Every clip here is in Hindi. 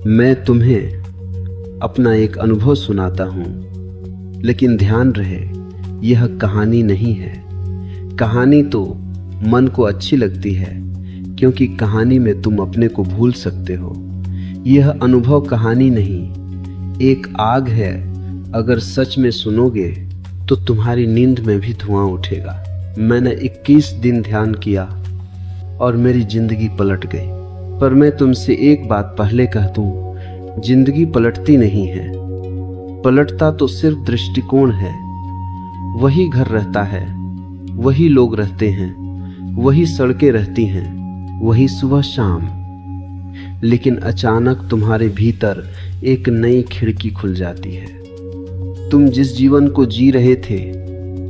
मैं तुम्हें अपना एक अनुभव सुनाता हूँ, लेकिन ध्यान रहे यह कहानी नहीं है। कहानी तो मन को अच्छी लगती है क्योंकि कहानी में तुम अपने को भूल सकते हो। यह अनुभव कहानी नहीं, एक आग है। अगर सच में सुनोगे तो तुम्हारी नींद में भी धुआं उठेगा। मैंने 21 दिन ध्यान किया और मेरी जिंदगी पलट गई। पर मैं तुमसे एक बात पहले कह दूं, जिंदगी पलटती नहीं है, पलटता तो सिर्फ दृष्टिकोण है। वही घर रहता है, वही लोग रहते हैं, वही सड़कें रहती हैं, वही सुबह शाम। लेकिन अचानक तुम्हारे भीतर एक नई खिड़की खुल जाती है। तुम जिस जीवन को जी रहे थे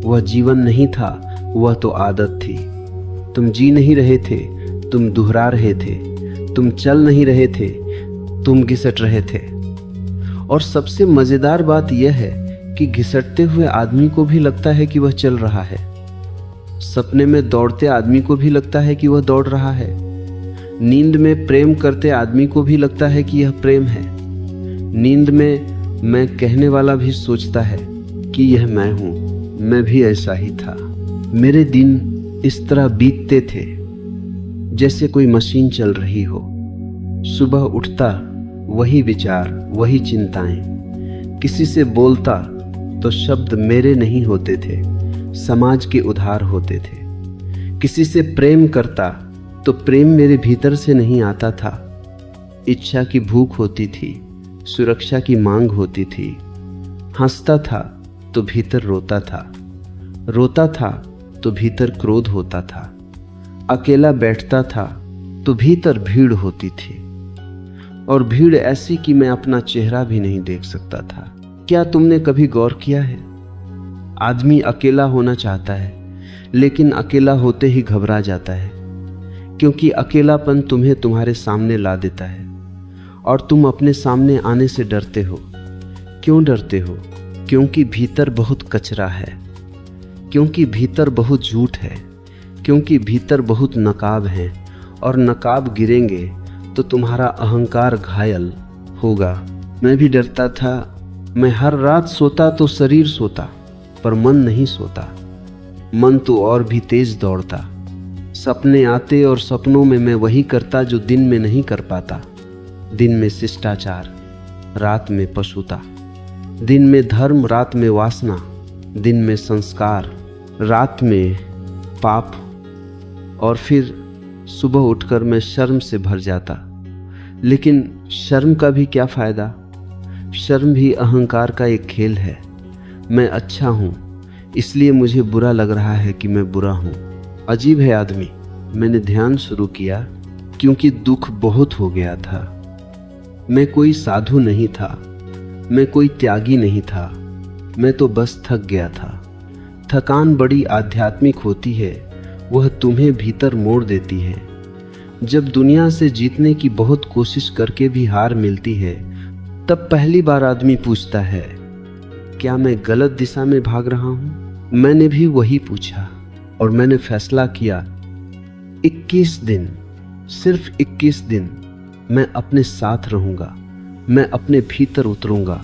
वह जीवन नहीं था, वह तो आदत थी। तुम जी नहीं रहे थे, तुम दोहरा रहे थे। तुम चल नहीं रहे थे, तुम घिसट रहे थे। और सबसे मजेदार बात यह है कि घिसटते हुए आदमी को भी लगता है कि वह चल रहा है। सपने में दौड़ते आदमी को भी लगता है कि वह दौड़ रहा है। नींद में प्रेम करते आदमी को भी लगता है कि यह प्रेम है। नींद में मैं कहने वाला भी सोचता है कि यह मैं हूं, मैं भी ऐसा ही था। मेरे दिन इस तरह बीतते थे जैसे कोई मशीन चल रही हो। सुबह उठता, वही विचार, वही चिंताएं। किसी से बोलता तो शब्द मेरे नहीं होते थे, समाज के उधार होते थे। किसी से प्रेम करता तो प्रेम मेरे भीतर से नहीं आता था। इच्छा की भूख होती थी, सुरक्षा की मांग होती थी। हंसता था तो भीतर रोता था, रोता था तो भीतर क्रोध होता था। अकेला बैठता था तो भीतर भीड़ होती थी, और भीड़ ऐसी कि मैं अपना चेहरा भी नहीं देख सकता था। क्या तुमने कभी गौर किया है, आदमी अकेला होना चाहता है लेकिन अकेला होते ही घबरा जाता है, क्योंकि अकेलापन तुम्हें तुम्हारे सामने ला देता है और तुम अपने सामने आने से डरते हो। क्यों डरते हो? क्योंकि भीतर बहुत कचरा है, क्योंकि भीतर बहुत झूठ है, क्योंकि भीतर बहुत नकाब है, और नकाब गिरेंगे तो तुम्हारा अहंकार घायल होगा। मैं भी डरता था। मैं हर रात सोता तो शरीर सोता, पर मन नहीं सोता। मन तो और भी तेज दौड़ता। सपने आते और सपनों में मैं वही करता जो दिन में नहीं कर पाता। दिन में शिष्टाचार, रात में पशुता। दिन में धर्म, रात में वासना। दिन में संस्कार, रात में पाप। और फिर सुबह उठकर मैं शर्म से भर जाता। लेकिन शर्म का भी क्या फायदा? शर्म भी अहंकार का एक खेल है। मैं अच्छा हूं इसलिए मुझे बुरा लग रहा है कि मैं बुरा हूं। अजीब है आदमी। मैंने ध्यान शुरू किया क्योंकि दुख बहुत हो गया था। मैं कोई साधु नहीं था, मैं कोई त्यागी नहीं था, मैं तो बस थक गया था। थकान बड़ी आध्यात्मिक होती है, वह तुम्हें भीतर मोड़ देती है। जब दुनिया से जीतने की बहुत कोशिश करके भी हार मिलती है, तब पहली बार आदमी पूछता है, क्या मैं गलत दिशा में भाग रहा हूं? मैंने भी वही पूछा और मैंने फैसला किया, 21 दिन, सिर्फ 21 दिन मैं अपने साथ रहूंगा। मैं अपने भीतर उतरूंगा।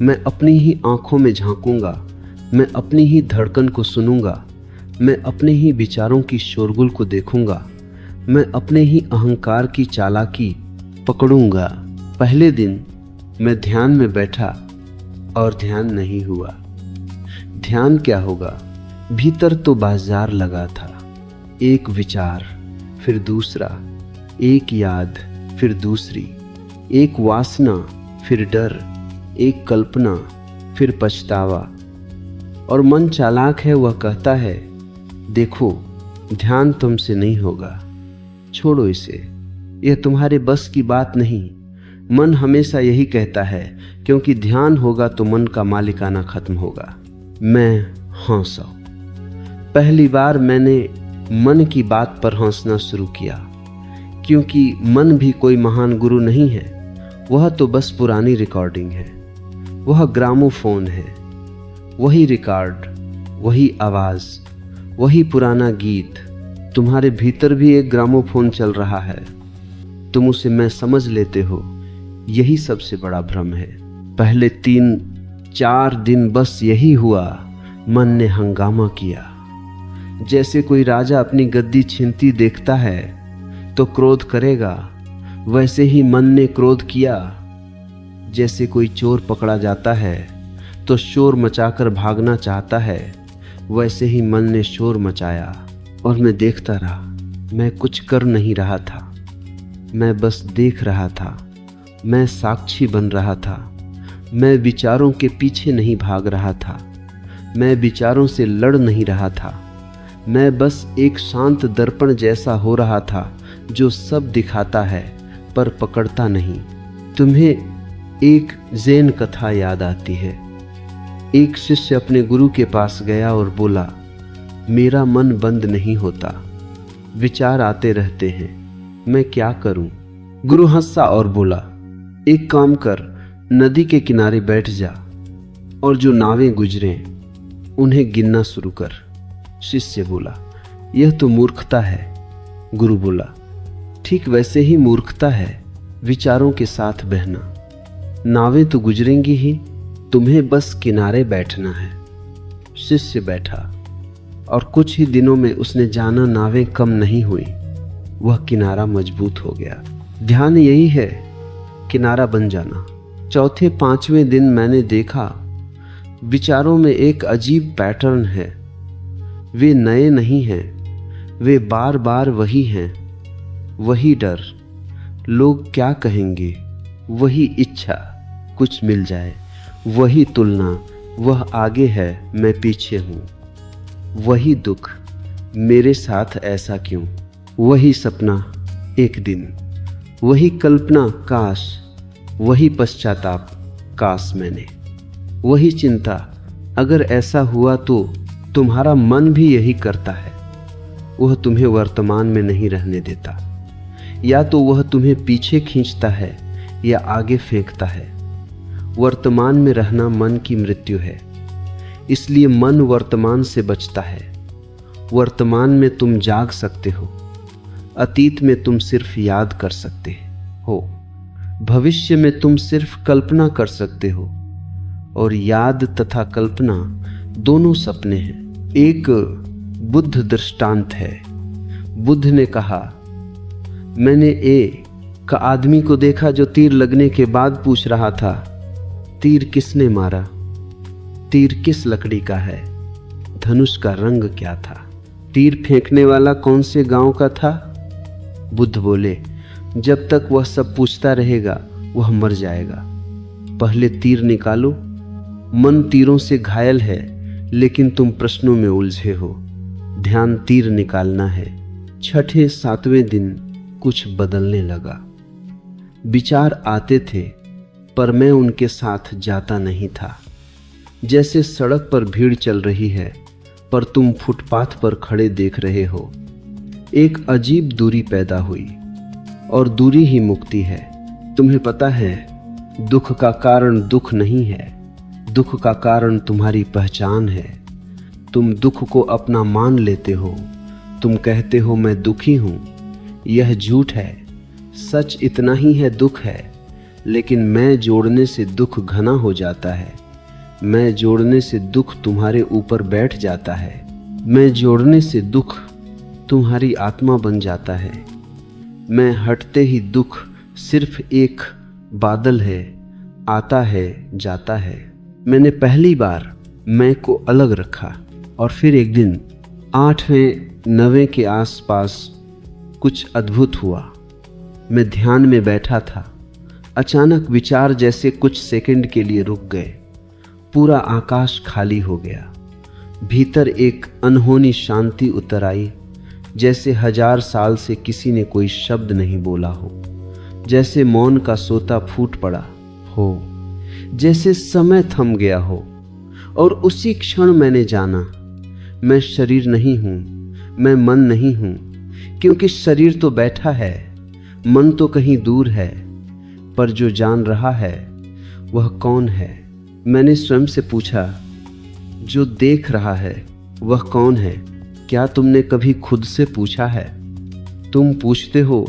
मैं अपनी ही आंखों में झांकूंगा। मैं अपनी ही धड़कन को सुनूंगा। मैं अपने ही विचारों की शोरगुल को देखूंगा। मैं अपने ही अहंकार की चालाकी पकड़ूंगा। पहले दिन मैं ध्यान में बैठा और ध्यान नहीं हुआ। ध्यान क्या होगा? भीतर तो बाजार लगा था। एक विचार, फिर दूसरा, एक याद, फिर दूसरी, एक वासना, फिर डर, एक कल्पना, फिर पछतावा। और मन चालाक है, वह कहता है, देखो ध्यान तुमसे नहीं होगा, छोड़ो इसे, यह तुम्हारे बस की बात नहीं। मन हमेशा यही कहता है, क्योंकि ध्यान होगा तो मन का मालिकाना खत्म होगा। मैं हंसा। पहली बार मैंने मन की बात पर हंसना शुरू किया, क्योंकि मन भी कोई महान गुरु नहीं है। वह तो बस पुरानी रिकॉर्डिंग है। वह ग्रामोफोन है। वही रिकॉर्ड, वही आवाज, वही पुराना गीत। तुम्हारे भीतर भी एक ग्रामोफोन चल रहा है। तुम उसे मैं समझ लेते हो यही सबसे बड़ा भ्रम है। पहले 3-4 दिन बस यही हुआ, मन ने हंगामा किया। जैसे कोई राजा अपनी गद्दी छीनती देखता है तो क्रोध करेगा, वैसे ही मन ने क्रोध किया। जैसे कोई चोर पकड़ा जाता है तो शोर मचाकर भागना चाहता है, वैसे ही मन ने शोर मचाया और मैं देखता रहा। मैं कुछ कर नहीं रहा था, मैं बस देख रहा था। मैं साक्षी बन रहा था। मैं विचारों के पीछे नहीं भाग रहा था, मैं विचारों से लड़ नहीं रहा था। मैं बस एक शांत दर्पण जैसा हो रहा था जो सब दिखाता है पर पकड़ता नहीं। तुम्हें एक ज़ेन कथा याद आती है। एक शिष्य अपने गुरु के पास गया और बोला, मेरा मन बंद नहीं होता, विचार आते रहते हैं, मैं क्या करूं? गुरु हंसा और बोला, एक काम कर, नदी के किनारे बैठ जा और जो नावें गुजरें उन्हें गिनना शुरू कर। शिष्य बोला, यह तो मूर्खता है। गुरु बोला, ठीक वैसे ही मूर्खता है विचारों के साथ बहना। नावें तो गुजरेंगी ही, तुम्हें बस किनारे बैठना है। शिष्य बैठा और कुछ ही दिनों में उसने जाना नावें कम नहीं हुई, वह किनारा मजबूत हो गया। ध्यान यही है, किनारा बन जाना। 4-5वें दिन मैंने देखा विचारों में एक अजीब पैटर्न है। वे नए नहीं हैं, वे बार बार वही हैं। वही डर, लोग क्या कहेंगे, वही इच्छा कुछ मिल जाए, वही तुलना, वह आगे है मैं पीछे हूँ। वही दुख, मेरे साथ ऐसा क्यों? वही सपना एक दिन, वही कल्पना काश, वही पश्चाताप काश मैंने, वही चिंता अगर ऐसा हुआ तो तुम्हारा मन भी यही करता है। वह तुम्हें वर्तमान में नहीं रहने देता, या तो वह तुम्हें पीछे खींचता है या आगे फेंकता है। वर्तमान में रहना मन की मृत्यु है, इसलिए मन वर्तमान से बचता है। वर्तमान में तुम जाग सकते हो, अतीत में तुम सिर्फ याद कर सकते हो, भविष्य में तुम सिर्फ कल्पना कर सकते हो। और याद तथा कल्पना दोनों सपने हैं। एक बुद्ध दृष्टांत है। बुद्ध ने कहा, मैंने एक आदमी को देखा जो तीर लगने के बाद पूछ रहा था, तीर किसने मारा? तीर किस लकड़ी का है? धनुष का रंग क्या था? तीर फेंकने वाला कौन से गांव का था? बुद्ध बोले, जब तक वह सब पूछता रहेगा वह मर जाएगा। पहले तीर निकालो। मन तीरों से घायल है, लेकिन तुम प्रश्नों में उलझे हो। ध्यान तीर निकालना है। 6-7वें दिन कुछ बदलने लगा। विचार आते थे पर मैं उनके साथ जाता नहीं था। जैसे सड़क पर भीड़ चल रही है पर तुम फुटपाथ पर खड़े देख रहे हो। एक अजीब दूरी पैदा हुई और दूरी ही मुक्ति है। तुम्हें पता है, दुख का कारण दुख नहीं है, दुख का कारण तुम्हारी पहचान है। तुम दुख को अपना मान लेते हो। तुम कहते हो मैं दुखी हूं। यह झूठ है। सच इतना ही है, दुख है, लेकिन मैं जोड़ने से दुख घना हो जाता है। मैं जोड़ने से दुख तुम्हारे ऊपर बैठ जाता है। मैं जोड़ने से दुख तुम्हारी आत्मा बन जाता है। मैं हटते ही दुख सिर्फ एक बादल है, आता है जाता है। मैंने पहली बार मैं को अलग रखा और फिर एक दिन 8वें-9वें के आसपास कुछ अद्भुत हुआ। मैं ध्यान में बैठा था। अचानक विचार जैसे कुछ सेकंड के लिए रुक गए। पूरा आकाश खाली हो गया। भीतर एक अनहोनी शांति उतर आई, जैसे 1000 साल से किसी ने कोई शब्द नहीं बोला हो, जैसे मौन का सोता फूट पड़ा हो, जैसे समय थम गया हो। और उसी क्षण मैंने जाना, मैं शरीर नहीं हूं, मैं मन नहीं हूं, क्योंकि शरीर तो बैठा है, मन तो कहीं दूर है, पर जो जान रहा है वह कौन है? मैंने स्वयं से पूछा, जो देख रहा है वह कौन है? क्या तुमने कभी खुद से पूछा है? तुम पूछते हो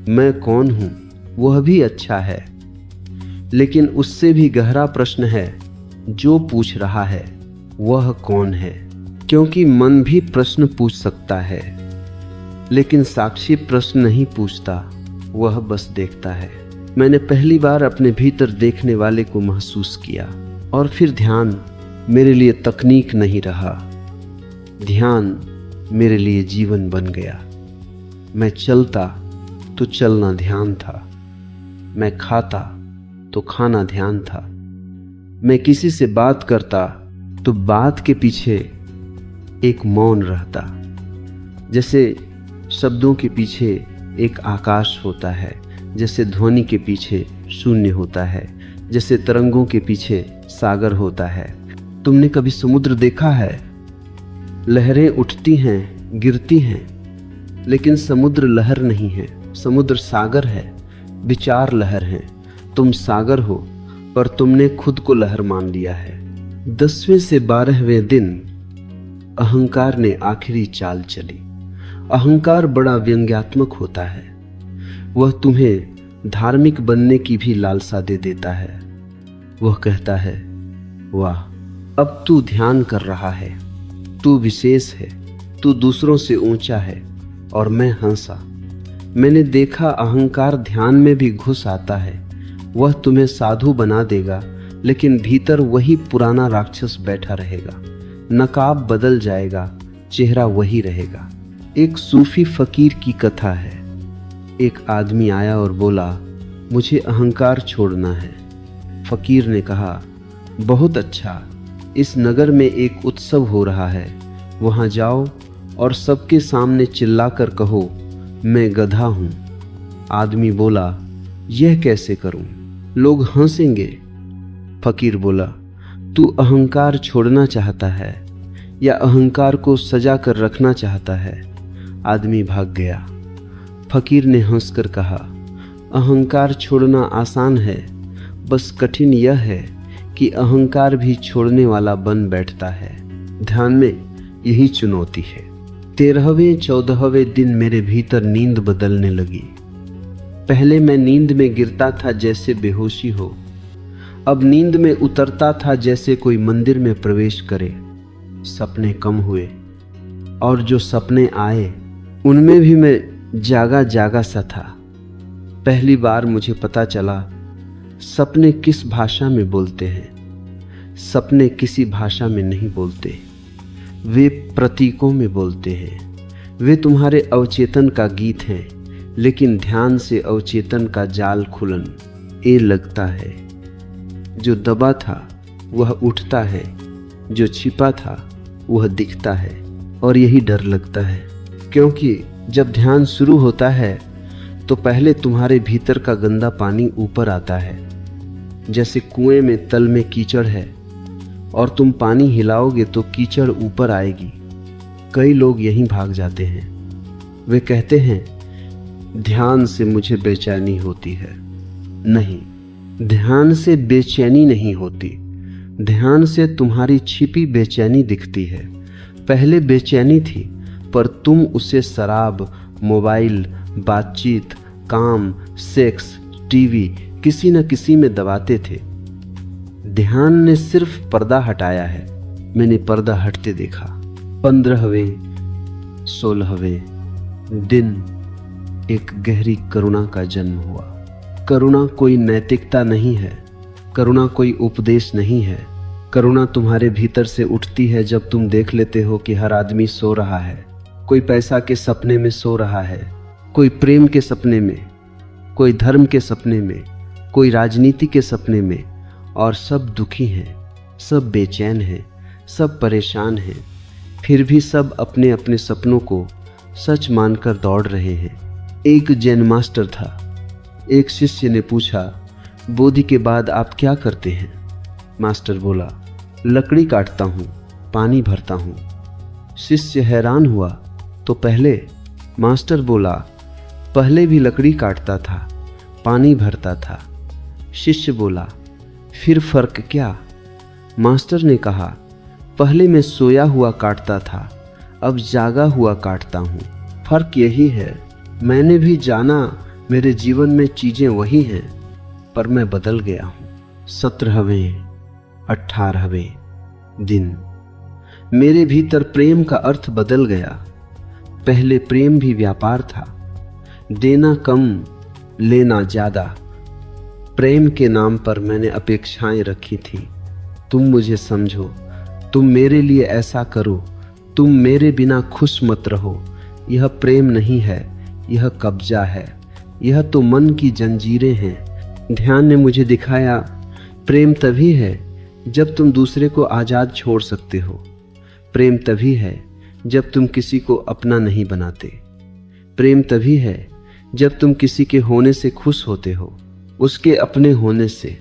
मैं कौन हूं, वह भी अच्छा है। लेकिन उससे भी गहरा प्रश्न है, जो पूछ रहा है वह कौन है? क्योंकि मन भी प्रश्न पूछ सकता है, लेकिन साक्षी प्रश्न नहीं पूछता, वह बस देखता है। मैंने पहली बार अपने भीतर देखने वाले को महसूस किया, और फिर ध्यान मेरे लिए तकनीक नहीं रहा, ध्यान मेरे लिए जीवन बन गया। मैं चलता तो चलना ध्यान था, मैं खाता तो खाना ध्यान था, मैं किसी से बात करता तो बात के पीछे एक मौन रहता। जैसे शब्दों के पीछे एक आकाश होता है, जैसे ध्वनि के पीछे शून्य होता है, जैसे तरंगों के पीछे सागर होता है। तुमने कभी समुद्र देखा है? लहरें उठती हैं, गिरती हैं, लेकिन समुद्र लहर नहीं है, समुद्र सागर है, विचार लहर है। तुम सागर हो, पर तुमने खुद को लहर मान लिया है। 10वें से 12वें दिन अहंकार ने आखिरी चाल चली। अहंकार बड़ा व्यंग्यात्मक होता है, वह तुम्हें धार्मिक बनने की भी लालसा दे देता है। वह कहता है, वाह, अब तू ध्यान कर रहा है, तू विशेष है, तू दूसरों से ऊंचा है, और मैं हंसा। मैंने देखा अहंकार ध्यान में भी घुस आता है। वह तुम्हें साधु बना देगा, लेकिन भीतर वही पुराना राक्षस बैठा रहेगा। नकाब बदल जाएगा, चेहरा वही रहेगा। एक सूफी फकीर की कथा है। एक आदमी आया और बोला, मुझे अहंकार छोड़ना है। फकीर ने कहा, बहुत अच्छा, इस नगर में एक उत्सव हो रहा है, वहां जाओ और सबके सामने चिल्लाकर कहो, मैं गधा हूं। आदमी बोला, यह कैसे करूं? लोग हंसेंगे। फकीर बोला, तू अहंकार छोड़ना चाहता है या अहंकार को सजा कर रखना चाहता है? आदमी भाग गया। फकीर ने हंसकर कहा, अहंकार छोड़ना आसान है, बस कठिन यह है कि अहंकार भी छोड़ने वाला बन बैठता है। ध्यान में यही चुनौती है। 13वें 14वें दिन मेरे भीतर नींद बदलने लगी। पहले मैं नींद में गिरता था जैसे बेहोशी हो, अब नींद में उतरता था जैसे कोई मंदिर में प्रवेश करे। सपने कम हुए, और जो सपने आए उनमें भी मैं जागा जागा सा था। पहली बार मुझे पता चला सपने किस भाषा में बोलते हैं। सपने किसी भाषा में नहीं बोलते, वे प्रतीकों में बोलते हैं। वे तुम्हारे अवचेतन का गीत हैं, लेकिन ध्यान से अवचेतन का जाल खुलन ए लगता है। जो दबा था वह उठता है, जो छिपा था वह दिखता है, और यही डर लगता है। क्योंकि जब ध्यान शुरू होता है तो पहले तुम्हारे भीतर का गंदा पानी ऊपर आता है। जैसे कुएं में तल में कीचड़ है और तुम पानी हिलाओगे तो कीचड़ ऊपर आएगी। कई लोग यहीं भाग जाते हैं। वे कहते हैं, ध्यान से मुझे बेचैनी होती है। नहीं, ध्यान से बेचैनी नहीं होती, ध्यान से तुम्हारी छिपी बेचैनी दिखती है। पहले बेचैनी थी, पर तुम उसे शराब, मोबाइल, बातचीत, काम, सेक्स, टीवी, किसी न किसी में दबाते थे। ध्यान ने सिर्फ पर्दा हटाया है। मैंने पर्दा हटते देखा। 15वें 16वें दिन एक गहरी करुणा का जन्म हुआ। करुणा कोई नैतिकता नहीं है, करुणा कोई उपदेश नहीं है। करुणा तुम्हारे भीतर से उठती है जब तुम देख लेते हो कि हर आदमी सो रहा है। कोई पैसा के सपने में सो रहा है, कोई प्रेम के सपने में, कोई धर्म के सपने में, कोई राजनीति के सपने में, और सब दुखी हैं, सब बेचैन हैं, सब परेशान हैं। फिर भी सब अपने अपने सपनों को सच मानकर दौड़ रहे हैं। एक जैन मास्टर था। एक शिष्य ने पूछा, बोधि के बाद आप क्या करते हैं? मास्टर बोला, लकड़ी काटता हूँ, पानी भरता हूँ। शिष्य हैरान हुआ, तो पहले? मास्टर बोला, पहले भी लकड़ी काटता था, पानी भरता था। शिष्य बोला, फिर फर्क क्या? मास्टर ने कहा, पहले मैं सोया हुआ काटता था, अब जागा हुआ काटता हूँ। फर्क यही है। मैंने भी जाना मेरे जीवन में चीजें वही हैं, पर मैं बदल गया हूं। 17वें 18वें दिन मेरे भीतर प्रेम का अर्थ बदल गया। पहले प्रेम भी व्यापार था, देना कम लेना ज्यादा। प्रेम के नाम पर मैंने अपेक्षाएं रखी थी। तुम मुझे समझो, तुम मेरे लिए ऐसा करो, तुम मेरे बिना खुश मत रहो। यह प्रेम नहीं है, यह कब्जा है। यह तो मन की जंजीरें हैं। ध्यान ने मुझे दिखाया, प्रेम तभी है जब तुम दूसरे को आजाद छोड़ सकते हो। प्रेम तभी है जब तुम किसी को अपना नहीं बनाते। प्रेम तभी है जब तुम किसी के होने से खुश होते हो, उसके अपने होने से।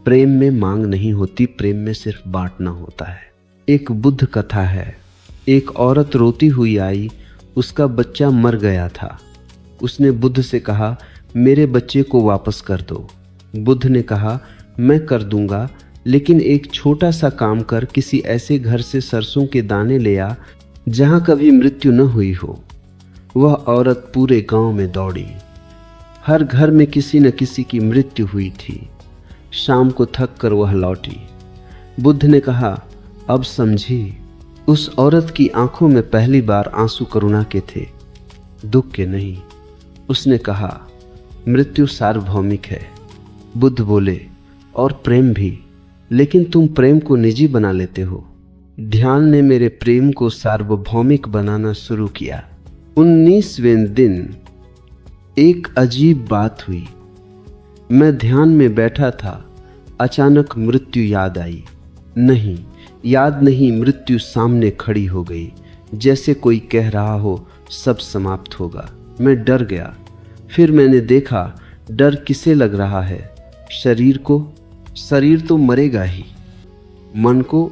प्रेम में मांग नहीं होती, प्रेम में सिर्फ बांटना होता है। एक बुद्ध कथा है। एक औरत रोती हुई आई, उसका बच्चा मर गया था। उसने बुद्ध से कहा, मेरे बच्चे को वापस कर दो। बुद्ध ने कहा, मैं कर दूंगा, लेकिन एक छोटा सा काम कर, किसी ऐसे घर से सरसों के दाने ले आ जहां कभी मृत्यु न हुई हो। वह औरत पूरे गांव में दौड़ी। हर घर में किसी न किसी की मृत्यु हुई थी। शाम को थक कर वह लौटी। बुद्ध ने कहा, अब समझी। उस औरत की आंखों में पहली बार आंसू करुणा के थे, दुख के नहीं। उसने कहा, मृत्यु सार्वभौमिक है। बुद्ध बोले, और प्रेम भी, लेकिन तुम प्रेम को निजी बना लेते हो। ध्यान ने मेरे प्रेम को सार्वभौमिक बनाना शुरू किया। 19वें दिन एक अजीब बात हुई। मैं ध्यान में बैठा था, अचानक मृत्यु याद आई। नहीं, याद नहीं, मृत्यु सामने खड़ी हो गई, जैसे कोई कह रहा हो सब समाप्त होगा। मैं डर गया। फिर मैंने देखा, डर किसे लग रहा है? शरीर को। शरीर तो मरेगा ही। मन को?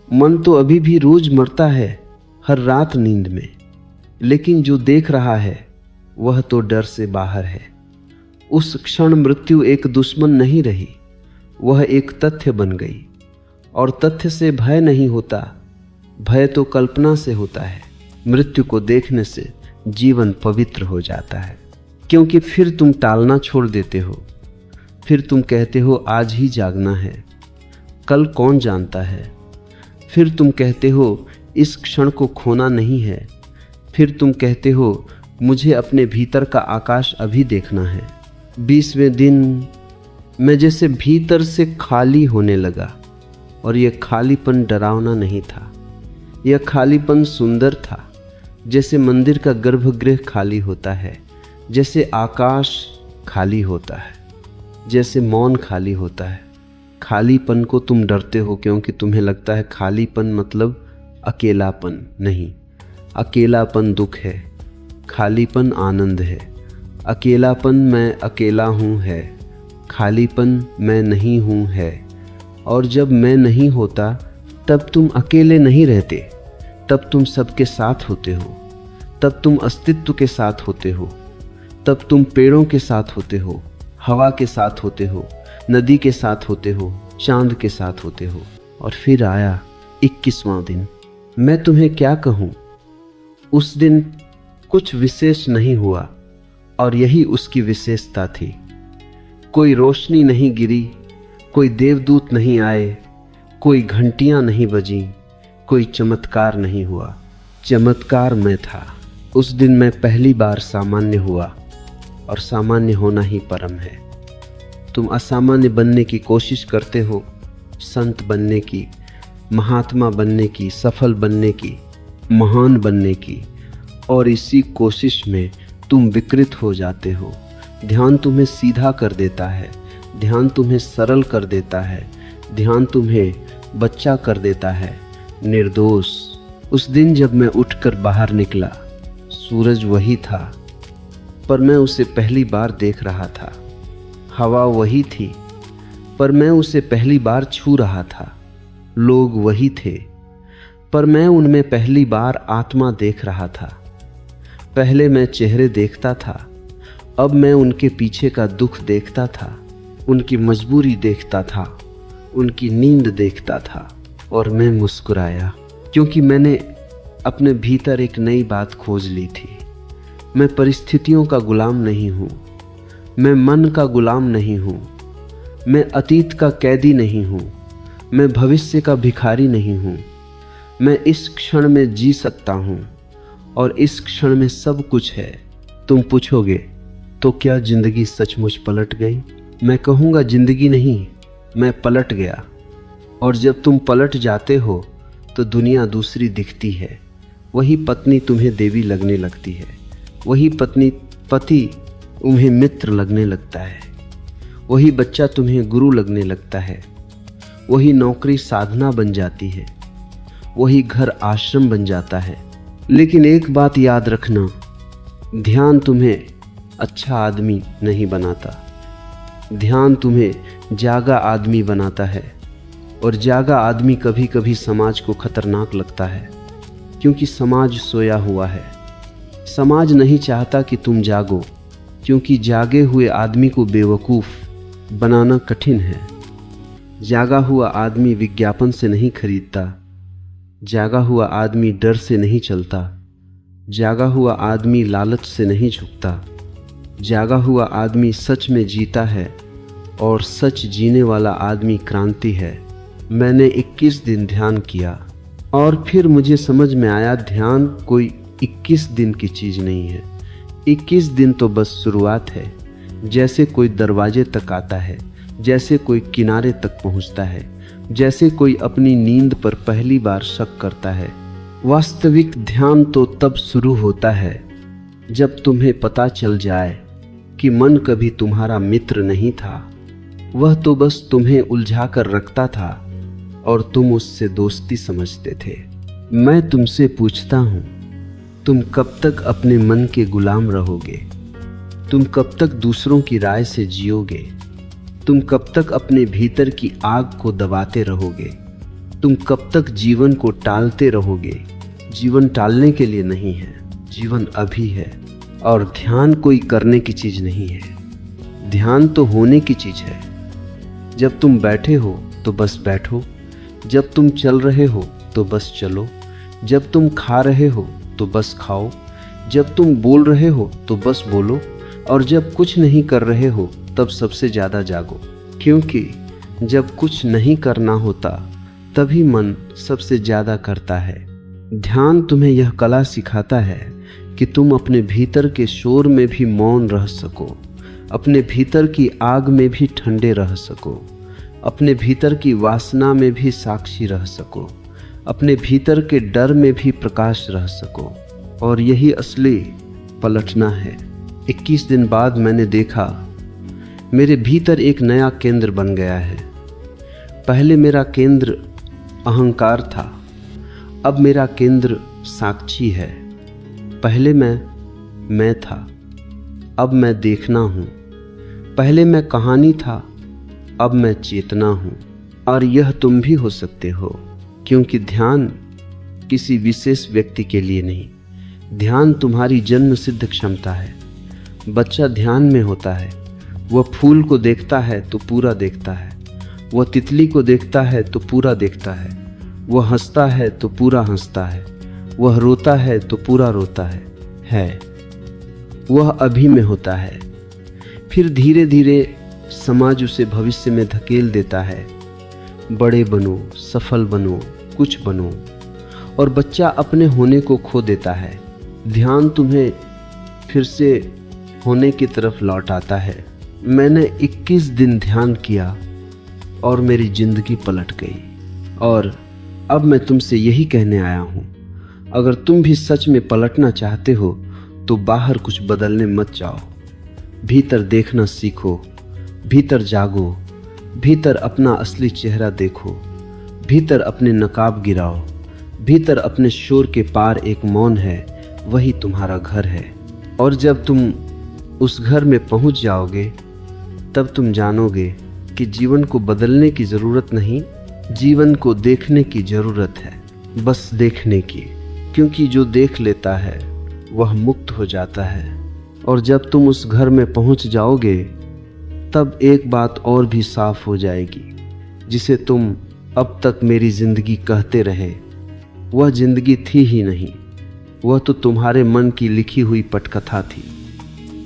मन तो अभी भी रोज मरता है, हर रात नींद में। लेकिन जो देख रहा है वह तो डर से बाहर है। उस क्षण मृत्यु एक दुश्मन नहीं रही, वह एक तथ्य बन गई। और तथ्य से भय नहीं होता, भय तो कल्पना से होता है। मृत्यु को देखने से जीवन पवित्र हो जाता है, क्योंकि फिर तुम टालना छोड़ देते हो। फिर तुम कहते हो आज ही जागना है, कल कौन जानता है। फिर तुम कहते हो इस क्षण को खोना नहीं है। फिर तुम कहते हो मुझे अपने भीतर का आकाश अभी देखना है। 20वें दिन मैं जैसे भीतर से खाली होने लगा। और यह खालीपन डरावना नहीं था, यह खालीपन सुंदर था। जैसे मंदिर का गर्भगृह खाली होता है, जैसे आकाश खाली होता है, जैसे मौन खाली होता है। खालीपन को तुम डरते हो क्योंकि तुम्हें लगता है खालीपन मतलब अकेलापन। नहीं, अकेलापन दुख है, खालीपन आनंद है। अकेलापन मैं अकेला हूँ है, खालीपन मैं नहीं हूँ है। और जब मैं नहीं होता तब तुम अकेले नहीं रहते, तब तुम सबके साथ होते हो, तब तुम अस्तित्व के साथ होते हो, तब तुम पेड़ों के साथ होते हो, हवा के साथ होते हो, नदी के साथ होते हो, चांद के साथ होते हो। और फिर आया 21वां दिन। मैं तुम्हें क्या कहूँ, उस दिन कुछ विशेष नहीं हुआ और यही उसकी विशेषता थी। कोई रोशनी नहीं गिरी, कोई देवदूत नहीं आए, कोई घंटियां नहीं बजीं, कोई चमत्कार नहीं हुआ। चमत्कार मैं था। उस दिन मैं पहली बार सामान्य हुआ, और सामान्य होना ही परम है। तुम असामान्य बनने की कोशिश करते हो, संत बनने की, महात्मा बनने की, सफल बनने की, महान बनने की, और इसी कोशिश में तुम विकृत हो जाते हो। ध्यान तुम्हें सीधा कर देता है, ध्यान तुम्हें सरल कर देता है, ध्यान तुम्हें बच्चा कर देता है, निर्दोष। उस दिन जब मैं उठकर बाहर निकला, सूरज वही था, पर मैं उसे पहली बार देख रहा था। हवा वही थी, पर मैं उसे पहली बार छू रहा था। लोग वही थे, पर मैं उनमें पहली बार आत्मा देख रहा था। पहले मैं चेहरे देखता था, अब मैं उनके पीछे का दुख देखता था, उनकी मजबूरी देखता था, उनकी नींद देखता था। और मैं मुस्कुराया, क्योंकि मैंने अपने भीतर एक नई बात खोज ली थी। मैं परिस्थितियों का गुलाम नहीं हूँ, मैं मन का गुलाम नहीं हूँ, मैं अतीत का कैदी नहीं हूँ, मैं भविष्य का भिखारी नहीं हूँ। मैं इस क्षण में जी सकता हूँ और इस क्षण में सब कुछ है। तुम पूछोगे तो क्या जिंदगी सचमुच पलट गई? मैं कहूँगा जिंदगी नहीं, मैं पलट गया। और जब तुम पलट जाते हो तो दुनिया दूसरी दिखती है। वही पत्नी तुम्हें देवी लगने लगती है, वही पति तुम्हें मित्र लगने लगता है, वही बच्चा तुम्हें गुरु लगने लगता है, वही नौकरी साधना बन जाती है, वही घर आश्रम बन जाता है। लेकिन एक बात याद रखना, ध्यान तुम्हें अच्छा आदमी नहीं बनाता, ध्यान तुम्हें जागा आदमी बनाता है। और जागा आदमी कभी कभी समाज को खतरनाक लगता है, क्योंकि समाज सोया हुआ है। समाज नहीं चाहता कि तुम जागो, क्योंकि जागे हुए आदमी को बेवकूफ़ बनाना कठिन है। जागा हुआ आदमी विज्ञापन से नहीं खरीदता, जागा हुआ आदमी डर से नहीं चलता, जागा हुआ आदमी लालच से नहीं झुकता, जागा हुआ आदमी सच में जीता है और सच जीने वाला आदमी क्रांति है। मैंने 21 दिन ध्यान किया और फिर मुझे समझ में आया ध्यान कोई 21 दिन की चीज़ नहीं है। 21 दिन तो बस शुरुआत है। जैसे कोई दरवाजे तक आता है, जैसे कोई किनारे तक पहुंचता है, जैसे कोई अपनी नींद पर पहली बार शक करता है। वास्तविक ध्यान तो तब शुरू होता है जब तुम्हें पता चल जाए कि मन कभी तुम्हारा मित्र नहीं था, वह तो बस तुम्हें उलझा कर रखता था और तुम उससे दोस्ती समझते थे। मैं तुमसे पूछता हूँ, तुम कब तक अपने मन के गुलाम रहोगे? तुम कब तक दूसरों की राय से जियोगे? तुम कब तक अपने भीतर की आग को दबाते रहोगे? तुम कब तक जीवन को टालते रहोगे? जीवन टालने के लिए नहीं है, जीवन अभी है। और ध्यान कोई करने की चीज नहीं है, ध्यान तो होने की चीज है। जब तुम बैठे हो तो बस बैठो, जब तुम चल रहे हो तो बस चलो, जब तुम खा रहे हो तो बस खाओ, जब तुम बोल रहे हो तो बस बोलो, और जब कुछ नहीं कर रहे हो तब सबसे ज़्यादा जागो। क्योंकि जब कुछ नहीं करना होता तभी मन सबसे ज़्यादा करता है। ध्यान तुम्हें यह कला सिखाता है कि तुम अपने भीतर के शोर में भी मौन रह सको, अपने भीतर की आग में भी ठंडे रह सको, अपने भीतर की वासना में भी साक्षी रह सको, अपने भीतर के डर में भी प्रकाश रह सको। और यही असली पलटना है। 21 दिन बाद मैंने देखा मेरे भीतर एक नया केंद्र बन गया है। पहले मेरा केंद्र अहंकार था, अब मेरा केंद्र साक्षी है। पहले मैं था, अब मैं देखना हूँ। पहले मैं कहानी था, अब मैं चेतना हूँ। और यह तुम भी हो सकते हो, क्योंकि ध्यान किसी विशेष व्यक्ति के लिए नहीं, ध्यान तुम्हारी जन्म सिद्ध क्षमता है। बच्चा ध्यान में होता है, वह फूल को देखता है तो पूरा देखता है, वह तितली को देखता है तो पूरा देखता है, वह हंसता है तो पूरा हंसता है, वह रोता है तो पूरा रोता है। वह अभी में होता है। फिर धीरे धीरे समाज उसे भविष्य में धकेल देता है, बड़े बनो, सफल बनो, कुछ बनो, और बच्चा अपने होने को खो देता है। ध्यान तुम्हें फिर से होने की तरफ लौटाता है। मैंने 21 दिन ध्यान किया और मेरी जिंदगी पलट गई। और अब मैं तुमसे यही कहने आया हूँ, अगर तुम भी सच में पलटना चाहते हो तो बाहर कुछ बदलने मत जाओ, भीतर देखना सीखो, भीतर जागो, भीतर अपना असली चेहरा देखो, भीतर अपने नकाब गिराओ, भीतर अपने शोर के पार एक मौन है, वही तुम्हारा घर है। और जब तुम उस घर में पहुंच जाओगे तब तुम जानोगे कि जीवन को बदलने की ज़रूरत नहीं, जीवन को देखने की ज़रूरत है, बस देखने की। क्योंकि जो देख लेता है वह मुक्त हो जाता है। और जब तुम उस घर में पहुंच जाओगे तब एक बात और भी साफ हो जाएगी, जिसे तुम अब तक मेरी ज़िंदगी कहते रहे, वह ज़िंदगी थी ही नहीं, वह तो तुम्हारे मन की लिखी हुई पटकथा थी।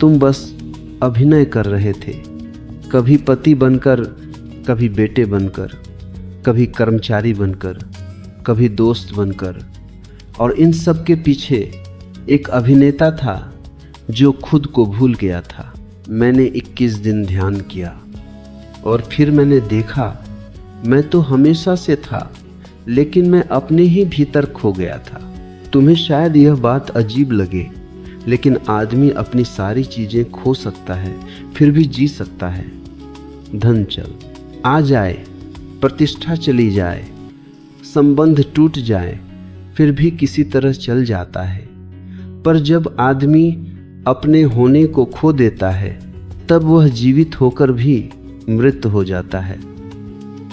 तुम बस अभिनय कर रहे थे, कभी पति बनकर, कभी बेटे बनकर, कभी कर्मचारी बनकर, कभी दोस्त बनकर। और इन सब के पीछे एक अभिनेता था जो खुद को भूल गया था। मैंने 21 दिन ध्यान किया और फिर मैंने देखा मैं तो हमेशा से था, लेकिन मैं अपने ही भीतर खो गया था। तुम्हें शायद यह बात अजीब लगे, लेकिन आदमी अपनी सारी चीजें खो सकता है फिर भी जी सकता है। धन चल आ जाए, प्रतिष्ठा चली जाए, संबंध टूट जाए, फिर भी किसी तरह चल जाता है। पर जब आदमी अपने होने को खो देता है, तब वह जीवित होकर भी मृत हो जाता है।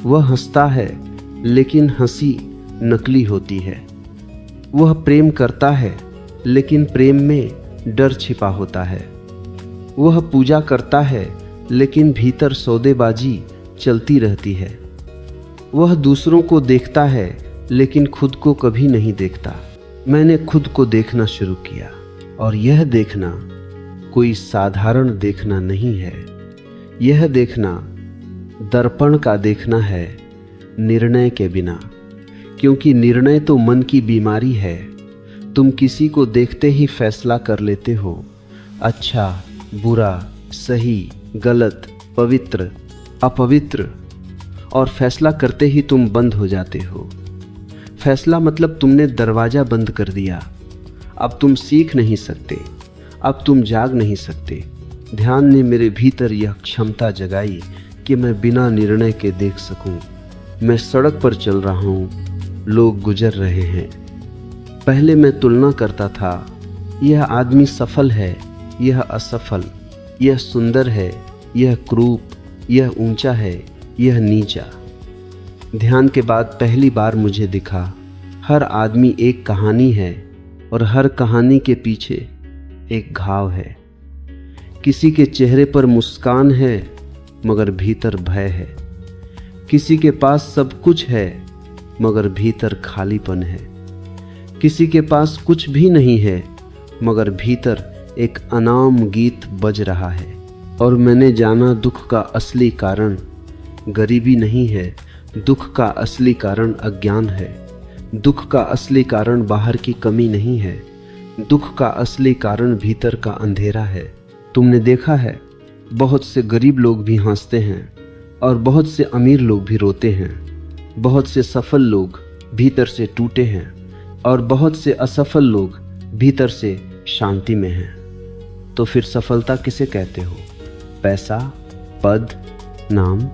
वह हंसता है, लेकिन हंसी नकली होती है। वह प्रेम करता है, लेकिन प्रेम में डर छिपा होता है। वह पूजा करता है, लेकिन भीतर सौदेबाजी चलती रहती है। वह दूसरों को देखता है, लेकिन खुद को कभी नहीं देखता। मैंने खुद को देखना शुरू किया, और यह देखना कोई साधारण देखना नहीं है। यह देखना दर्पण का देखना है, निर्णय के बिना। क्योंकि निर्णय तो मन की बीमारी है। तुम किसी को देखते ही फैसला कर लेते हो, अच्छा, बुरा, सही, गलत, पवित्र, अपवित्र, और फैसला करते ही तुम बंद हो जाते हो। फैसला मतलब तुमने दरवाजा बंद कर दिया। अब तुम सीख नहीं सकते, अब तुम जाग नहीं सकते। ध्यान ने मेरे भीतर यह क्षमता जगाई कि मैं बिना निर्णय के देख सकूं। मैं सड़क पर चल रहा हूं, लोग गुजर रहे हैं। पहले मैं तुलना करता था, यह आदमी सफल है, यह असफल, यह सुंदर है, यह क्रूप, यह ऊंचा है, यह नीचा। ध्यान के बाद पहली बार मुझे दिखा, हर आदमी एक कहानी है और हर कहानी के पीछे एक घाव है। किसी के चेहरे पर मुस्कान है, मगर भीतर भय है। किसी के पास सब कुछ है, मगर भीतर खालीपन है। किसी के पास कुछ भी नहीं है, मगर भीतर एक अनाम गीत बज रहा है। और मैंने जाना दुख का असली कारण गरीबी नहीं है, दुख का असली कारण अज्ञान है। दुख का असली कारण बाहर की कमी नहीं है, दुख का असली कारण भीतर का अंधेरा है। तुमने देखा है, बहुत से गरीब लोग भी हंसते हैं और बहुत से अमीर लोग भी रोते हैं। बहुत से सफल लोग भीतर से टूटे हैं और बहुत से असफल लोग भीतर से शांति में हैं। तो फिर सफलता किसे कहते हो? पैसा, पद, नाम?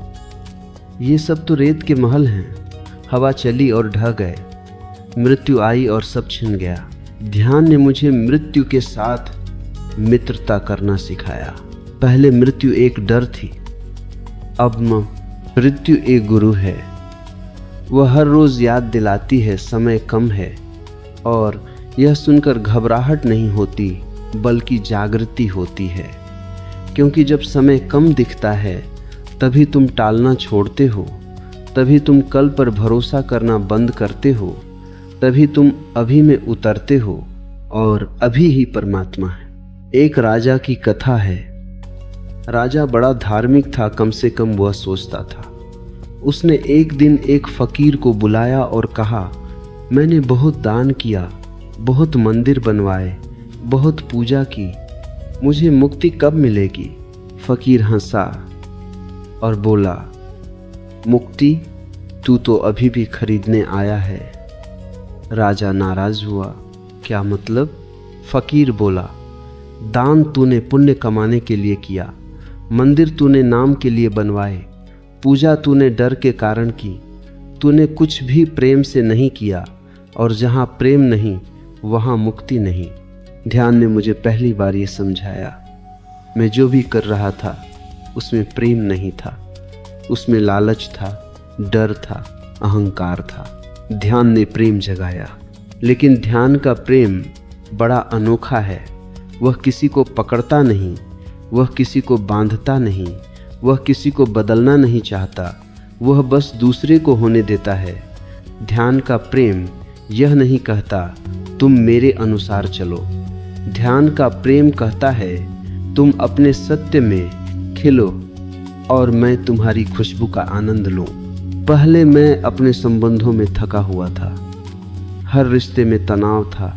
ये सब तो रेत के महल हैं। हवा चली और ढह गए, मृत्यु आई और सब छिन गया। ध्यान ने मुझे मृत्यु के साथ मित्रता करना सिखाया। पहले मृत्यु एक डर थी, अब मृत्यु एक गुरु है। वह हर रोज याद दिलाती है समय कम है, और यह सुनकर घबराहट नहीं होती बल्कि जागृति होती है। क्योंकि जब समय कम दिखता है तभी तुम टालना छोड़ते हो, तभी तुम कल पर भरोसा करना बंद करते हो, तभी तुम अभी में उतरते हो, और अभी ही परमात्मा है। एक राजा की कथा है। राजा बड़ा धार्मिक था, कम से कम वह सोचता था। उसने एक दिन एक फकीर को बुलाया और कहा, मैंने बहुत दान किया, बहुत मंदिर बनवाए, बहुत पूजा की, मुझे मुक्ति कब मिलेगी? फकीर हंसा और बोला, मुक्ति तू तो अभी भी खरीदने आया है। राजा नाराज हुआ, क्या मतलब? फकीर बोला, दान तूने पुण्य कमाने के लिए किया, मंदिर तूने नाम के लिए बनवाए, पूजा तूने डर के कारण की, तूने कुछ भी प्रेम से नहीं किया, और जहाँ प्रेम नहीं वहाँ मुक्ति नहीं। ध्यान ने मुझे पहली बार ये समझाया। मैं जो भी कर रहा था उसमें प्रेम नहीं था, उसमें लालच था, डर था, अहंकार था। ध्यान ने प्रेम जगाया, लेकिन ध्यान का प्रेम बड़ा अनोखा है। वह किसी को पकड़ता नहीं, वह किसी को बांधता नहीं, वह किसी को बदलना नहीं चाहता, वह बस दूसरे को होने देता है। ध्यान का प्रेम यह नहीं कहता तुम मेरे अनुसार चलो। ध्यान का प्रेम कहता है तुम अपने सत्य में खिलो और मैं तुम्हारी खुशबू का आनंद लूं। पहले मैं अपने संबंधों में थका हुआ था, हर रिश्ते में तनाव था,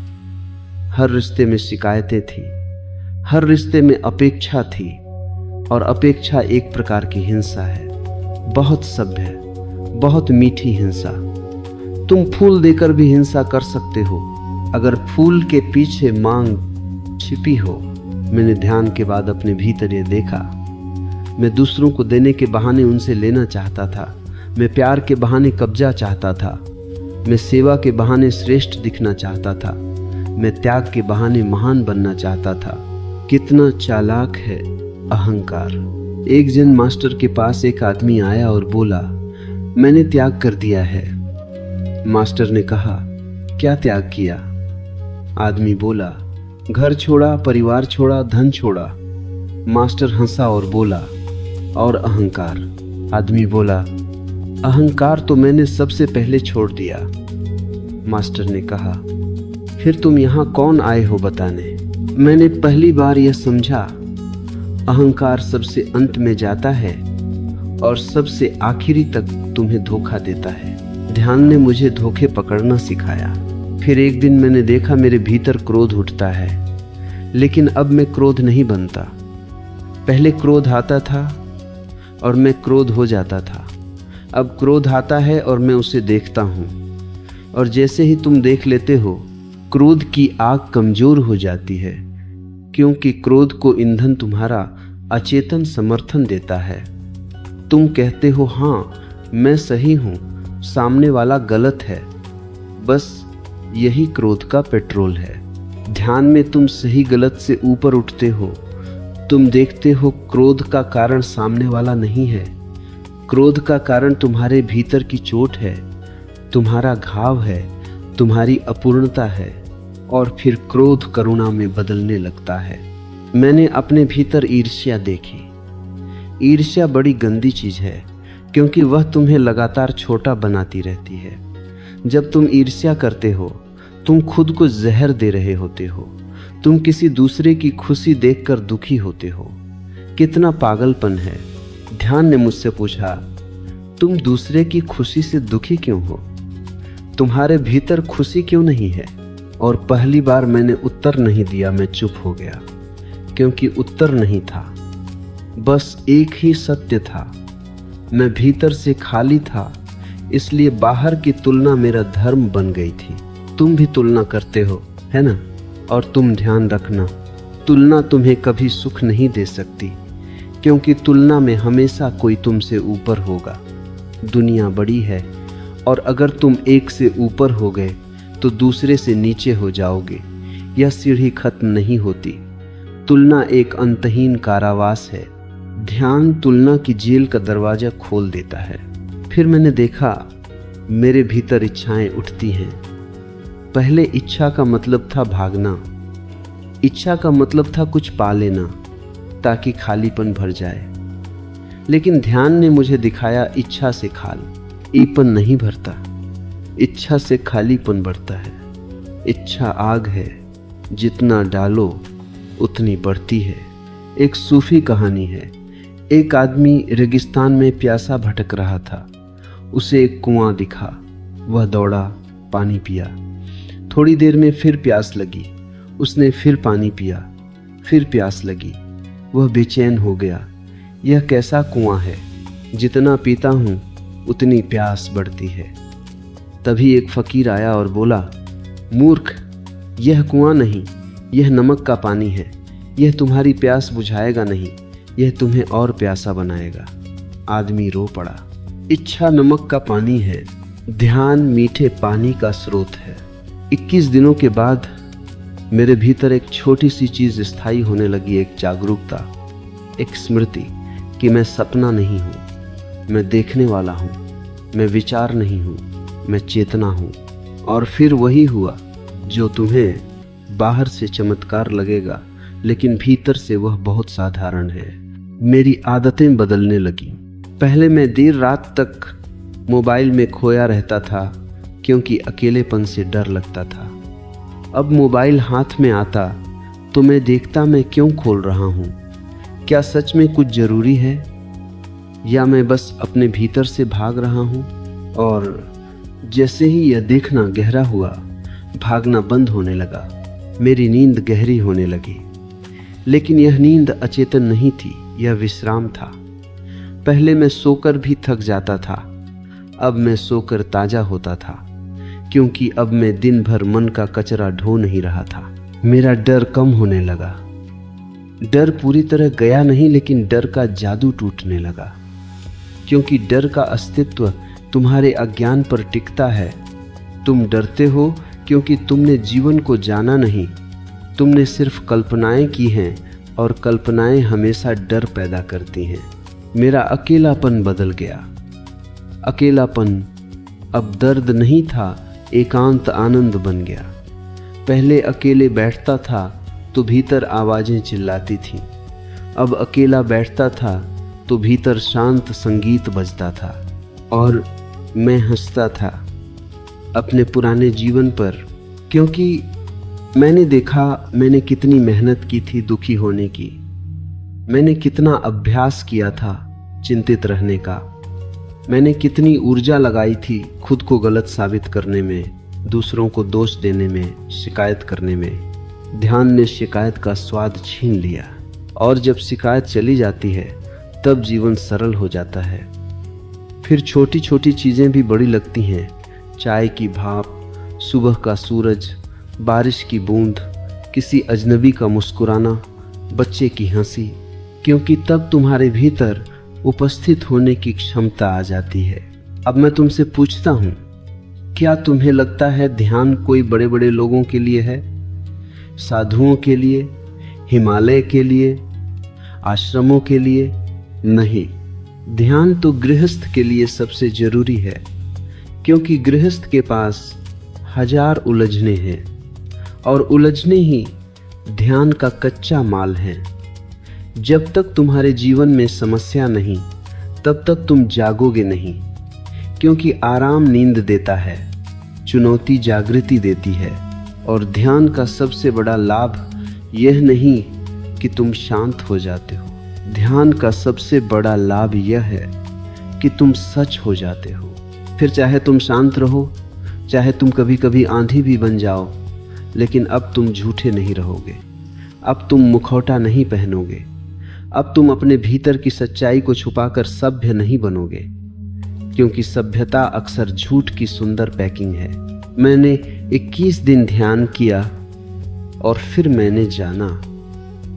हर रिश्ते में शिकायतें थी, हर रिश्ते में अपेक्षा थी, और अपेक्षा एक प्रकार की हिंसा है, बहुत सभ्य, बहुत मीठी हिंसा। तुम फूल देकर भी हिंसा कर सकते हो अगर फूल के पीछे मांग छिपी हो। मैंने ध्यान के बाद अपने भीतर ये देखा। मैं दूसरों को देने के बहाने उनसे लेना चाहता था, मैं प्यार के बहाने कब्जा चाहता था, मैं सेवा के बहाने श्रेष्ठ दिखना चाहता था, मैं त्याग के बहाने महान बनना चाहता था। कितना चालाक है अहंकार। एक जैन मास्टर के पास एक आदमी आया और बोला, मैंने त्याग कर दिया है। मास्टर ने कहा, क्या त्याग किया? आदमी बोला, घर छोड़ा, परिवार छोड़ा, धन छोड़ा। मास्टर हंसा और बोला, और अहंकार? आदमी बोला, अहंकार तो मैंने सबसे पहले छोड़ दिया। मास्टर ने कहा, फिर तुम यहाँ कौन आए हो बताने? मैंने पहली बार यह समझा, अहंकार सबसे अंत में जाता है और सबसे आखिरी तक तुम्हें धोखा देता है। ध्यान ने मुझे धोखे पकड़ना सिखाया। फिर एक दिन मैंने देखा मेरे भीतर क्रोध उठता है, लेकिन अब मैं क्रोध नहीं बनता। पहले क्रोध आता था और मैं क्रोध हो जाता था। अब क्रोध आता है और मैं उसे देखता हूँ, और जैसे ही तुम देख लेते हो, क्रोध की आग कमजोर हो जाती है, क्योंकि क्रोध को ईंधन तुम्हारा अचेतन समर्थन देता है। तुम कहते हो, हाँ मैं सही हूँ, सामने वाला गलत है। बस यही क्रोध का पेट्रोल है। ध्यान में तुम सही गलत से ऊपर उठते हो। तुम देखते हो क्रोध का कारण सामने वाला नहीं है, क्रोध का कारण तुम्हारे भीतर की चोट है, तुम्हारा घाव है, तुम्हारी अपूर्णता है, और फिर क्रोध करुणा में बदलने लगता है। मैंने अपने भीतर ईर्ष्या देखी। ईर्ष्या बड़ी गंदी चीज है, क्योंकि वह तुम्हें लगातार छोटा बनाती रहती है। जब तुम ईर्ष्या करते हो, तुम खुद को जहर दे रहे होते हो। तुम किसी दूसरे की खुशी देखकर दुखी होते हो। कितना पागलपन है। ध्यान ने मुझसे पूछा, तुम दूसरे की खुशी से दुखी क्यों हो? तुम्हारे भीतर खुशी क्यों नहीं है? और पहली बार मैंने उत्तर नहीं दिया, मैं चुप हो गया, क्योंकि उत्तर नहीं था, बस एक ही सत्य था। मैं भीतर से खाली था, इसलिए बाहर की तुलना मेरा धर्म बन गई थी। तुम भी तुलना करते हो, है ना? और तुम ध्यान रखना, तुलना तुम्हें कभी सुख नहीं दे सकती, क्योंकि तुलना में हमेशा कोई तुमसे ऊपर होगा। दुनिया बड़ी है, और अगर तुम एक से ऊपर हो गए तो दूसरे से नीचे हो जाओगे। यह सीढ़ी खत्म नहीं होती। तुलना एक अंतहीन कारावास है। ध्यान तुलना की जेल का दरवाजा खोल देता है। फिर मैंने देखा मेरे भीतर इच्छाएं उठती हैं। पहले इच्छा का मतलब था भागना, इच्छा का मतलब था कुछ पा लेना ताकि खालीपन भर जाए। लेकिन ध्यान ने मुझे दिखाया, इच्छा से खालीपन नहीं भरता, इच्छा से खालीपन बढ़ता है। इच्छा आग है, जितना डालो उतनी बढ़ती है। एक सूफी कहानी है। एक आदमी रेगिस्तान में प्यासा भटक रहा था। उसे एक कुआं दिखा, वह दौड़ा, पानी पिया। थोड़ी देर में फिर प्यास लगी, उसने फिर पानी पिया, फिर प्यास लगी। वह बेचैन हो गया। यह कैसा कुआं है, जितना पीता हूँ उतनी प्यास बढ़ती है। तभी एक फकीर आया और बोला, मूर्ख, यह कुआं नहीं, यह नमक का पानी है। यह तुम्हारी प्यास बुझाएगा नहीं, यह तुम्हें और प्यासा बनाएगा। आदमी रो पड़ा। इच्छा नमक का पानी है, ध्यान मीठे पानी का स्रोत है। 21 दिनों के बाद मेरे भीतर एक छोटी सी चीज स्थायी होने लगी, एक जागरूकता, एक स्मृति कि मैं सपना नहीं हूँ, मैं देखने वाला हूँ, मैं विचार नहीं हूँ, मैं चेतना हूँ। और फिर वही हुआ जो तुम्हें बाहर से चमत्कार लगेगा, लेकिन भीतर से वह बहुत साधारण है। मेरी आदतें बदलने लगी। पहले मैं देर रात तक मोबाइल में खोया रहता था, क्योंकि अकेलेपन से डर लगता था। अब मोबाइल हाथ में आता तो मैं देखता मैं क्यों खोल रहा हूँ, क्या सच में कुछ जरूरी है, या मैं बस अपने भीतर से भाग रहा हूं? और जैसे ही यह देखना गहरा हुआ, भागना बंद होने लगा। मेरी नींद गहरी होने लगी, लेकिन यह नींद अचेतन नहीं थी, यह विश्राम था। पहले मैं सोकर भी थक जाता था, अब मैं सोकर ताजा होता था, क्योंकि अब मैं दिन भर मन का कचरा ढो नहीं रहा था। मेरा डर कम होने लगा। डर पूरी तरह गया नहीं, लेकिन डर का जादू टूटने लगा, क्योंकि डर का अस्तित्व तुम्हारे अज्ञान पर टिकता है। तुम डरते हो क्योंकि तुमने जीवन को जाना नहीं, तुमने सिर्फ कल्पनाएं की हैं, और कल्पनाएं हमेशा डर पैदा करती हैं। मेरा अकेलापन बदल गया। अकेलापन अब दर्द नहीं था, एकांत आनंद बन गया। पहले अकेले बैठता था तो भीतर आवाजें चिल्लाती थीं, अब अकेला बैठता था तो भीतर शांत संगीत बजता था। और मैं हंसता था अपने पुराने जीवन पर, क्योंकि मैंने देखा मैंने कितनी मेहनत की थी दुखी होने की। मैंने कितना अभ्यास किया था चिंतित रहने का। मैंने कितनी ऊर्जा लगाई थी खुद को गलत साबित करने में, दूसरों को दोष देने में, शिकायत करने में। ध्यान ने शिकायत का स्वाद छीन लिया, और जब शिकायत चली जाती है तब जीवन सरल हो जाता है। फिर छोटी छोटी चीजें भी बड़ी लगती हैं। चाय की भाप, सुबह का सूरज, बारिश की बूंद, किसी अजनबी का मुस्कुराना, बच्चे की हंसी, क्योंकि तब तुम्हारे भीतर उपस्थित होने की क्षमता आ जाती है। अब मैं तुमसे पूछता हूं, क्या तुम्हें लगता है ध्यान कोई बड़े बड़े लोगों के लिए है? साधुओं के लिए, हिमालय के लिए, आश्रमों के लिए? नहीं, ध्यान तो गृहस्थ के लिए सबसे जरूरी है, क्योंकि गृहस्थ के पास हजार उलझने हैं, और उलझने ही ध्यान का कच्चा माल है। जब तक तुम्हारे जीवन में समस्या नहीं, तब तक तुम जागोगे नहीं, क्योंकि आराम नींद देता है, चुनौती जागृति देती है। और ध्यान का सबसे बड़ा लाभ यह नहीं कि तुम शांत हो जाते हो, ध्यान का सबसे बड़ा लाभ यह है कि तुम सच हो जाते हो। फिर चाहे तुम शांत रहो, चाहे तुम कभी कभी आंधी भी बन जाओ, लेकिन अब तुम झूठे नहीं रहोगे, अब तुम मुखौटा नहीं पहनोगे, अब तुम अपने भीतर की सच्चाई को छुपाकर सभ्य नहीं बनोगे, क्योंकि सभ्यता अक्सर झूठ की सुंदर पैकिंग है। मैंने 21 दिन ध्यान किया और फिर मैंने जाना,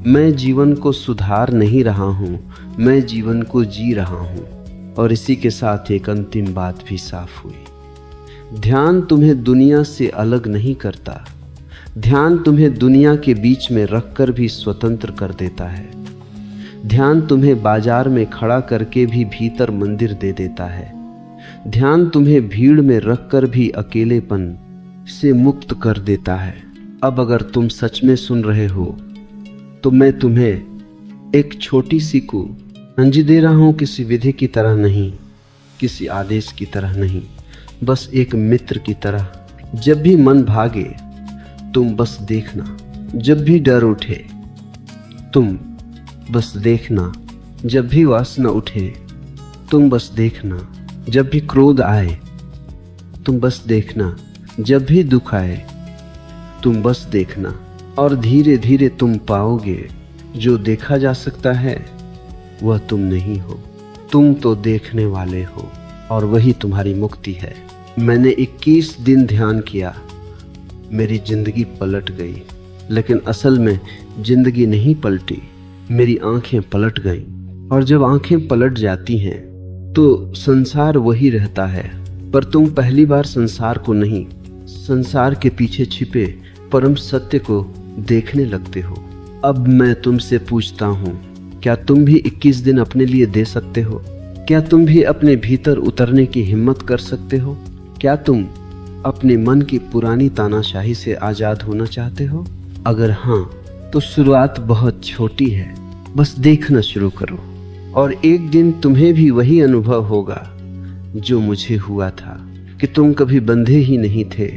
मैं जीवन को सुधार नहीं रहा हूं, मैं जीवन को जी रहा हूं। और इसी के साथ एक अंतिम बात भी साफ हुई। ध्यान तुम्हें दुनिया से अलग नहीं करता, ध्यान तुम्हें दुनिया के बीच में रखकर भी स्वतंत्र कर देता है। ध्यान तुम्हें बाजार में खड़ा करके भी भीतर मंदिर दे देता है। ध्यान तुम्हें भीड़ में रखकर भी अकेलेपन से मुक्त कर देता है। अब अगर तुम सच में सुन रहे हो तो मैं तुम्हें एक छोटी सी को अंजी दे रहा हूं, किसी विधि की तरह नहीं, किसी आदेश की तरह नहीं, बस एक मित्र की तरह। जब भी मन भागे तुम बस देखना, जब भी डर उठे तुम बस देखना, जब भी वासना उठे तुम बस देखना, जब भी क्रोध आए तुम बस देखना, जब भी दुख आए तुम बस देखना। और धीरे धीरे तुम पाओगे जो देखा जा सकता है वह तुम नहीं हो, तुम तो देखने वाले हो, और वही तुम्हारी मुक्ति है। मैंने 21 दिन ध्यान किया, मेरी जिंदगी पलट गई, लेकिन असल में जिंदगी नहीं पलटी, मेरी आंखें पलट गईं। और जब आंखें पलट जाती हैं तो संसार वही रहता है, पर तुम पहली बार संसार को नहीं, संसार के पीछे छिपे परम सत्य को देखने लगते हो। अब मैं तुमसे पूछता हूँ, क्या तुम भी 21 दिन अपने लिए दे सकते हो? क्या तुम भी अपने भीतर उतरने की हिम्मत कर सकते हो? क्या तुम अपने मन की पुरानी तानाशाही से आजाद होना चाहते हो? अगर हाँ, तो शुरुआत बहुत छोटी है, बस देखना शुरू करो, और एक दिन तुम्हें भी वही अनुभव होगा जो मुझे हुआ था, कि तुम कभी बंधे ही नहीं थे,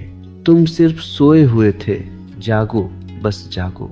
तुम सिर्फ सोए हुए थे। जागो, बस जागो।